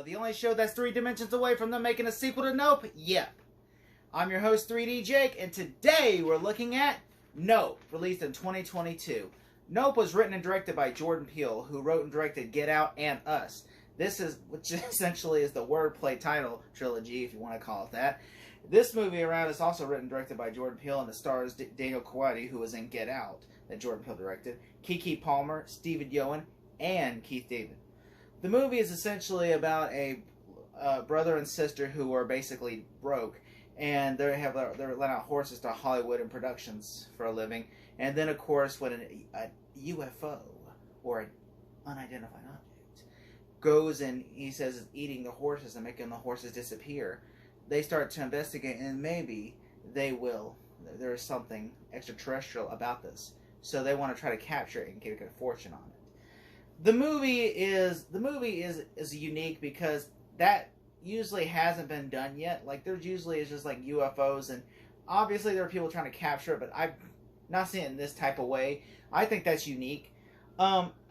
the only show that's 3 dimensions away from them making a sequel to Nope? Yep. I'm your host, 3D Jake, and today we're looking at Nope, released in 2022. Nope was written and directed by Jordan Peele, who wrote and directed Get Out and Us. Which essentially is the wordplay title trilogy, if you want to call it that. This movie around is also written and directed by Jordan Peele, and it stars Daniel Kawadi, who was in Get Out, that Jordan Peele directed, Keke Palmer, Stephen Yeun, and Keith David. The movie is essentially about a brother and sister who are basically broke, and they're letting out horses to Hollywood and productions for a living. And then, of course, when a UFO, or an unidentified object, goes and he says it's eating the horses and making the horses disappear, they start to investigate, and maybe there is something extraterrestrial about this. So they want to try to capture it and get a fortune on it. The movie is unique because that usually hasn't been done yet. Like, there's usually is just like UFOs, and obviously there are people trying to capture it, but I've not seen it in this type of way. I think that's unique.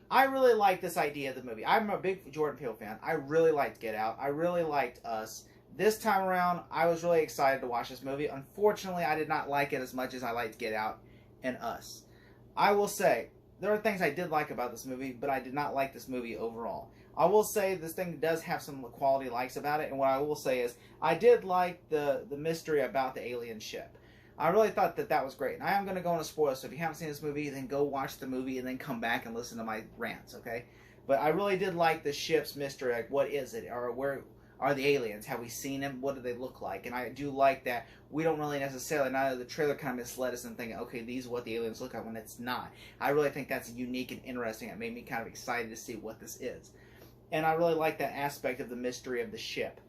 I really like this idea of the movie. I'm a big Jordan Peele fan. I really liked Get Out. I really liked Us. This time around, I was really excited to watch this movie. Unfortunately, I did not like it as much as I liked Get Out and Us. I will say, there are things I did like about this movie, but I did not like this movie overall. I will say this thing does have some quality likes about it, and what I will say is I did like the mystery about the alien ship. I really thought that was great. And I am going to go on a spoiler, so if you haven't seen this movie, then go watch the movie and then come back and listen to my rants, okay? But I really did like the ship's mystery, like what is it, or where are the aliens? Have we seen them? What do they look like? And I do like that we don't really necessarily, now the trailer kind of misled us and thinking, okay, these are what the aliens look like, when it's not. I really think that's unique and interesting. It made me kind of excited to see what this is. And I really like that aspect of the mystery of the ship.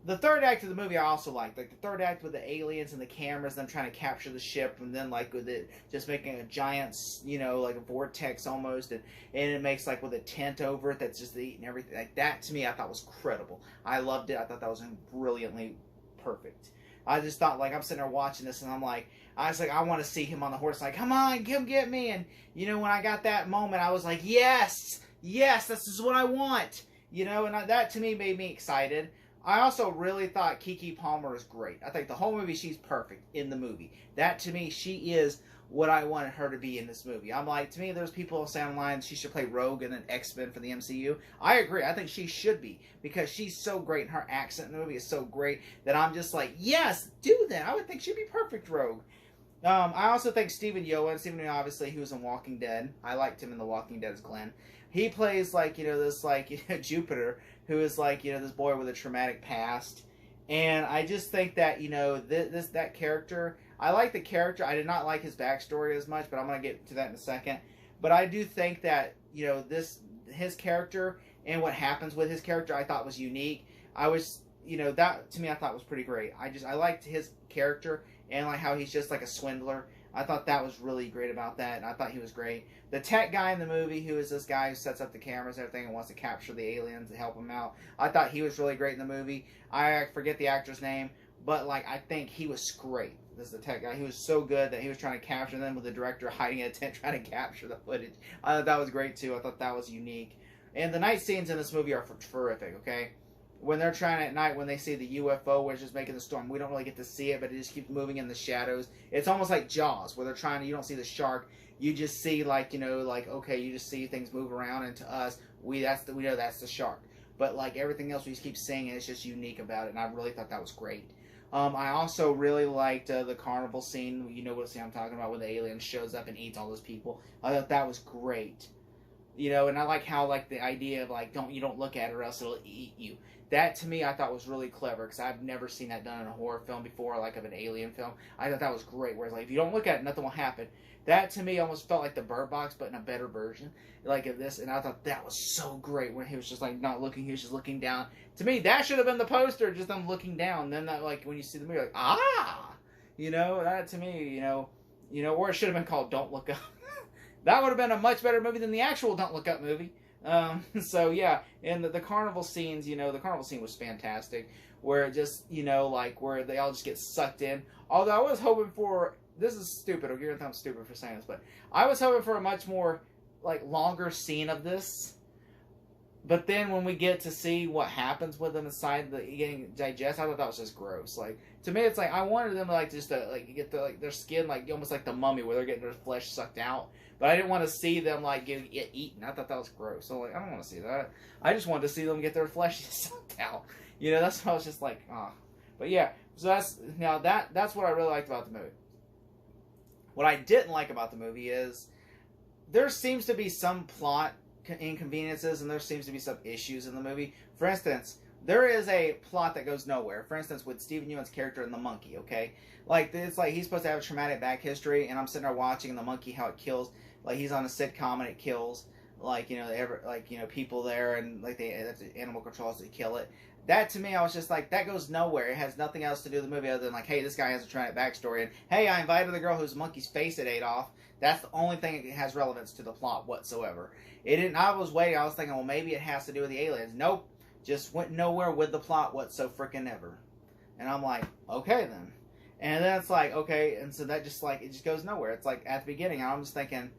The third act of the movie I also liked. Like the third act with the aliens and the cameras, them trying to capture the ship, and then like with it just making a giant, like a vortex almost, and it makes like with a tent over it that's just eating everything. Like that to me I thought was credible. I loved it. I thought that was brilliantly perfect. I just thought, like, I'm sitting there watching this and I was like, I want to see him on the horse. Like, come on, come get me. And, when I got that moment, I was like, yes, this is what I want. And that to me made me excited. I also really thought Keke Palmer is great. I think the whole movie, she's perfect in the movie. That, to me, she is what I wanted her to be in this movie. I'm like, to me, there's people saying online she should play Rogue and then X-Men for the MCU. I agree. I think she should be, because she's so great, and her accent in the movie is so great that I'm just like, yes, do that. I would think she'd be perfect Rogue. I also think Stephen Yeun, obviously, he was in Walking Dead. I liked him in The Walking Dead as Glenn. He plays, like, this, like, Jupiter, who is, like, this boy with a traumatic past. And I just think that, that character, I like the character. I did not like his backstory as much, but I'm going to get to that in a second. But I do think that, his character and what happens with his character I thought was unique. That, to me, I thought was pretty great. I liked his character and, like, how he's just, like, a swindler. I thought that was really great about that, and I thought he was great. The tech guy in the movie, who is this guy who sets up the cameras and everything and wants to capture the aliens and help them out, I thought he was really great in the movie. I forget the actor's name, but, like, I think he was great. This is the tech guy. He was so good that he was trying to capture them with the director hiding in a tent trying to capture the footage. I thought that was great, too. I thought that was unique. And the night scenes in this movie are terrific, okay? When they're trying at night, when they see the UFO, which is making the storm, we don't really get to see it, but it just keeps moving in the shadows. It's almost like Jaws, where you don't see the shark, you just see, like, okay, you just see things move around, and to us, we know that's the shark. But, like, everything else we just keep seeing, and it's just unique about it, and I really thought that was great. I also really liked the carnival scene. You know what scene I'm talking about, when the alien shows up and eats all those people. I thought that was great. And I like how, like, the idea of, like, you don't look at it or else it'll eat you. That, to me, I thought was really clever, because I've never seen that done in a horror film before, like of an alien film. I thought that was great, whereas, like, if you don't look at it, nothing will happen. That, to me, almost felt like the Bird Box, but in a better version, like, of this, and I thought that was so great, when he was just, like, not looking, he was just looking down. To me, that should have been the poster, just them looking down, then, that, like, when you see the movie, like, ah! That, to me, or it should have been called Don't Look Up. That would have been a much better movie than the actual Don't Look Up movie. So yeah, and the carnival scenes, the carnival scene was fantastic, where it just, like, where they all just get sucked in. Although I was hoping for, this is stupid, or you're gonna think I'm stupid for saying this, but I was hoping for a much more, like, longer scene of this, But then when we get to see what happens with them inside the getting digested, I thought that was just gross. Like, to me, it's like I wanted them to like just to like get their skin like almost like the Mummy, where they're getting their flesh sucked out. But I didn't want to see them like get eaten. I thought that was gross. So like, I don't want to see that. I just wanted to see them get their flesh sucked out. You know, that's what I was just like, ah. Oh. But yeah, so that's what I really liked about the movie. What I didn't like about the movie is there seems to be some plot inconveniences, and there seems to be some issues in the movie. For instance, there is a plot that goes nowhere. For instance, with Stephen Ewan's character and the monkey, okay? Like, it's like he's supposed to have a traumatic back history, and I'm sitting there watching the monkey, how it kills. Like, he's on a sitcom, and it kills, like, you know, people there, and, like, the animal controls to kill it. That, to me, I was just like, that goes nowhere. It has nothing else to do with the movie other than, like, hey, this guy has a traumatic backstory, and, hey, I invited the girl whose monkey's face it ate off. That's the only thing that has relevance to the plot whatsoever. It didn't. I was waiting. I was thinking, well, maybe it has to do with the aliens. Nope. Just went nowhere with the plot whatsoever. And I'm like, okay then. And then it's like, okay, and so that just like it just goes nowhere. It's like at the beginning, I'm just thinking,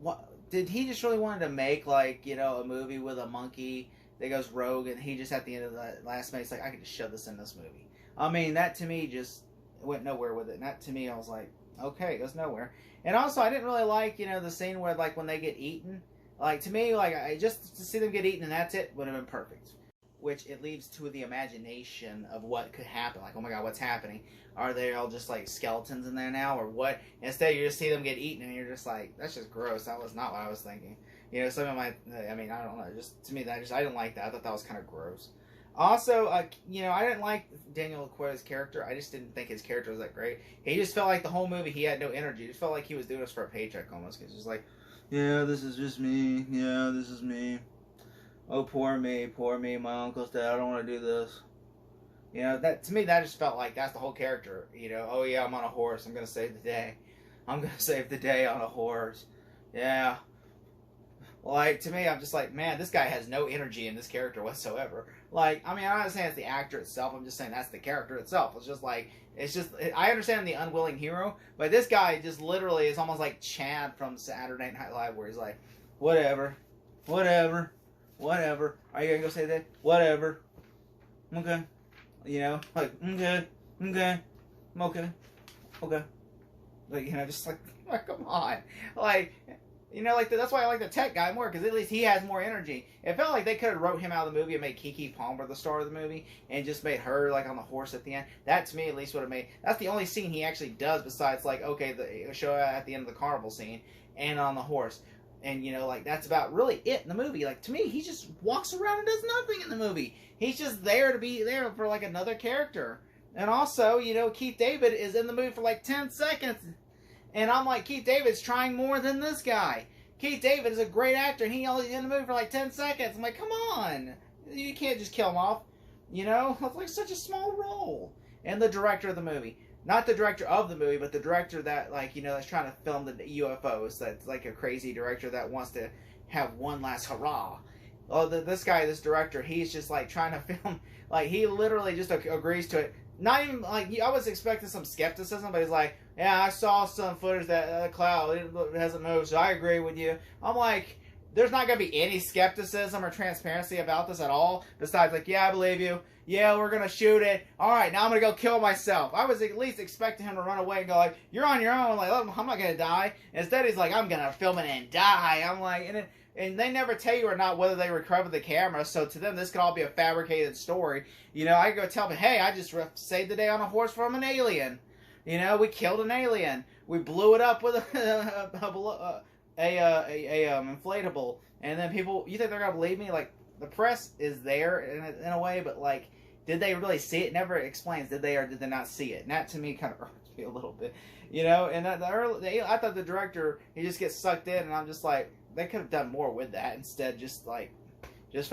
what did he just really wanted to make, like, you know, a movie with a monkey that goes rogue, and he just at the end of the last minute, it's like, I could just shove this in this movie. I mean, that to me just went nowhere with it. And that to me, I was like, okay, it goes nowhere. And also, I didn't really like, you know, the scene where, like, when they get eaten. Like, to me, like, just to see them get eaten and that's it would have been perfect. Which it leaves to the imagination of what could happen. Like, oh my god, what's happening? Are they all just, like, skeletons in there now, or what? Instead, you just see them get eaten, and you're just like, that's just gross. That was not what I was thinking. You know, some of my, I mean, I don't know. Just, to me, I didn't like that. I thought that was kind of gross. Also, you know, I didn't like Daniel Acuerdo's character. I just didn't think his character was that great. He just felt like the whole movie he had no energy. It just felt like he was doing this for a paycheck almost. It's just like, yeah, this is just me. Yeah, this is me. Oh, poor me, my uncle's dead. I don't want to do this. You know, that to me, that just felt like that's the whole character. You know, oh yeah, I'm on a horse. I'm gonna save the day. I'm gonna save the day on a horse. Yeah. Like, to me, I'm just like, man, this guy has no energy in this character whatsoever. Like, I mean, I'm not saying it's the actor itself. I'm just saying that's the character itself. It's just like, I understand the unwilling hero, but this guy just literally is almost like Chad from Saturday Night Live, where he's like, whatever. Are you gonna go say that? Whatever. Okay. You know, like, okay. Like, you know, just like, come on. Like, you know, like, that's why I like the tech guy more, because at least he has more energy. It felt like they could have wrote him out of the movie and made Keke Palmer the star of the movie, and just made her, like, on the horse at the end. That, to me, at least would have made... That's the only scene he actually does besides, like, okay, the show at the end of the carnival scene, and on the horse. And, you know, like, that's about really it in the movie. Like, to me, he just walks around and does nothing in the movie. He's just there to be there for, like, another character. And also, you know, Keith David is in the movie for, like, 10 seconds. And I'm like, Keith David's trying more than this guy. Keith David is a great actor, and he's only in the movie for, like, 10 seconds. I'm like, come on. You can't just kill him off. You know? It's like such a small role. And the director of the movie. Not the director of the movie, but the director that, like, you know, that's trying to film the UFOs. That's, like, a crazy director that wants to have one last hurrah. Oh, this director, he's just, like, trying to film. Like, he literally just agrees to it. Not even, like, I was expecting some skepticism, but he's like, yeah, I saw some footage that the cloud, it hasn't moved, so I agree with you. I'm like, there's not going to be any skepticism or transparency about this at all, besides, like, yeah, I believe you. Yeah, we're going to shoot it. All right, now I'm going to go kill myself. I was at least expecting him to run away and go, like, you're on your own. Like, I'm not going to die. Instead, he's like, I'm going to film it and die. I'm like, and they never tell you or not whether they recovered the camera, so to them, this could all be a fabricated story. You know, I could go tell them, hey, I just saved the day on a horse from an alien. You know, we killed an alien. We blew it up with a inflatable. And then people, you think they're going to believe me? Like, the press is there in a way, but, like, did they really see it? It never explains, did they or did they not see it? And that, to me, kind of irks me a little bit. You know, and I thought the director, he just gets sucked in, and I'm just like, they could have done more with that. Instead, just felt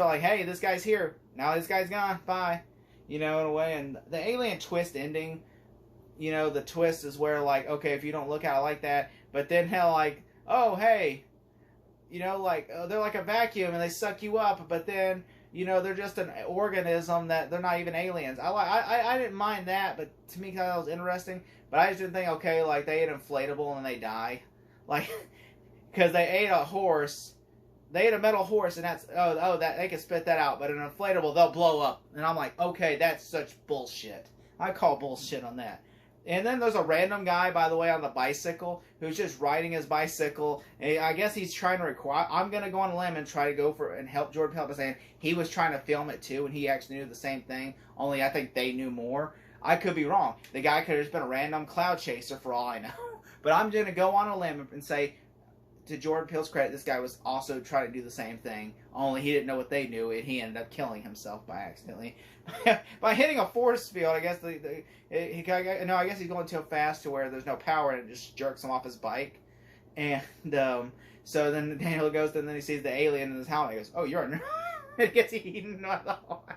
like, hey, this guy's here. Now this guy's gone. Bye. You know, in a way. And the alien twist ending, you know, the twist is where, like, okay, if you don't look at it like that, but then hell, like, oh, hey, you know, like, they're like a vacuum and they suck you up, but then, you know, they're just an organism that they're not even aliens. I didn't mind that, but to me, that was interesting. But I just didn't think, okay, like, they ate inflatable and they die. Like, because they ate a horse they had a metal horse, and that's that they can spit that out, but an inflatable they'll blow up. And I'm like, okay, that's such bullshit. I call bullshit on that. And then there's a random guy, by the way, on the bicycle who's just riding his bicycle. And I guess he's trying to record. I'm gonna go on a limb and try to go for and help Jordan Peele by saying he was trying to film it too, and he actually knew the same thing. Only I think they knew more. I could be wrong. The guy could have just been a random cloud chaser for all I know. But I'm gonna go on a limb and say, to Jordan Peele's credit, this guy was also trying to do the same thing, only he didn't know what they knew, and he ended up killing himself by accidentally. By hitting a force field, I guess I guess he's going too fast to where there's no power, and it just jerks him off his bike. And so then Daniel goes, and then he sees the alien in his helmet. He goes, "Oh, you're a nerd." It gets eaten. I thought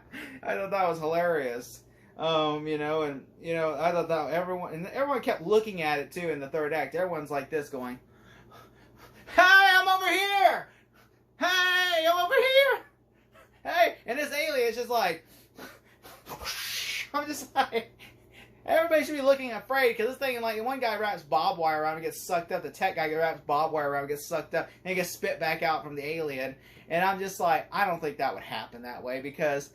that was hilarious. I thought that everyone kept looking at it too in the third act. Everyone's like this going, "Hey, I'm over here! Hey, I'm over here! Hey!" And this alien is just like, I'm just like, everybody should be looking afraid, because this thing, like, one guy wraps barbed wire around and gets sucked up. The tech guy wraps barbed wire around and gets sucked up, and he gets spit back out from the alien. And I'm just like, I don't think that would happen that way, because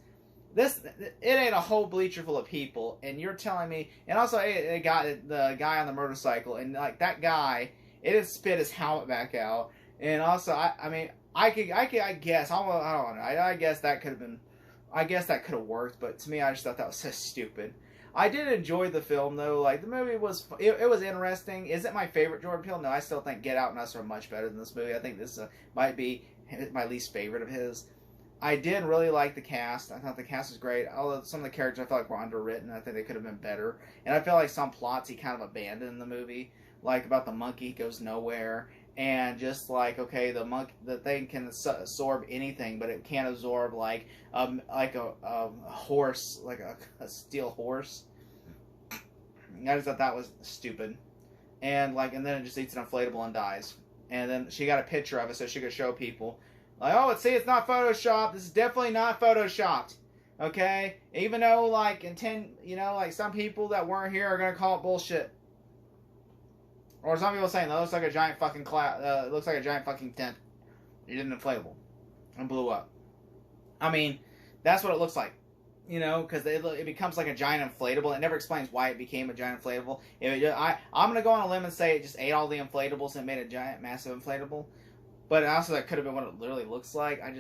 it ain't a whole bleacher full of people, and you're telling me, and also the guy on the motorcycle, and like that guy, it didn't spit his helmet back out. And also, I guess that could have been, I guess that could have worked, but to me, I just thought that was so stupid. I did enjoy the film though. Like, the movie was, it was interesting. Is it my favorite Jordan Peele? No, I still think Get Out and Us are much better than this movie. I think this might be my least favorite of his. I did really like the cast. I thought the cast was great. Although some of the characters I felt like were underwritten. I think they could have been better. And I feel like some plots he kind of abandoned in the movie. Like about the monkey goes nowhere. And just like, okay, the thing can absorb anything, but it can't absorb like a horse, like a steel horse. I just thought that was stupid. And then it just eats an inflatable and dies. And then she got a picture of it so she could show people. Like, oh, see, it's not photoshopped. This is definitely not photoshopped. Okay? Even though, like, some people that weren't here are going to call it bullshit. Or some people saying, that looks like a giant fucking cloud. It looks like a giant fucking tent. It did an inflatable. And blew up. I mean, that's what it looks like. Because it becomes like a giant inflatable. It never explains why it became a giant inflatable. I'm going to go on a limb and say it just ate all the inflatables and made a giant, massive inflatable. But also, that could have been what it literally looks like. And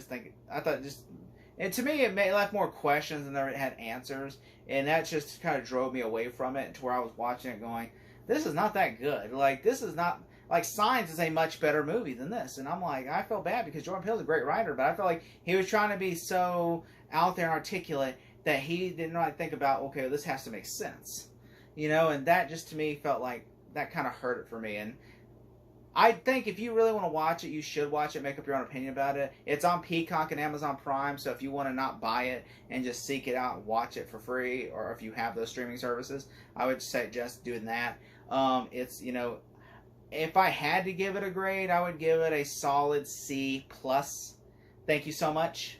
to me, it left more questions than it had answers. And that just kind of drove me away from it to where I was watching it going, this is not that good. Like, this is not, like, Signs is a much better movie than this. And I'm like, I feel bad because Jordan Peele's a great writer, but I feel like he was trying to be so out there and articulate that he didn't really think about, okay, this has to make sense. And that just to me felt like that kind of hurt it for me. And I think if you really want to watch it, you should watch it, make up your own opinion about it. It's on Peacock and Amazon Prime, so if you want to not buy it and just seek it out and watch it for free, or if you have those streaming services, I would suggest doing that. If I had to give it a grade, I would give it a solid C+. Thank you so much.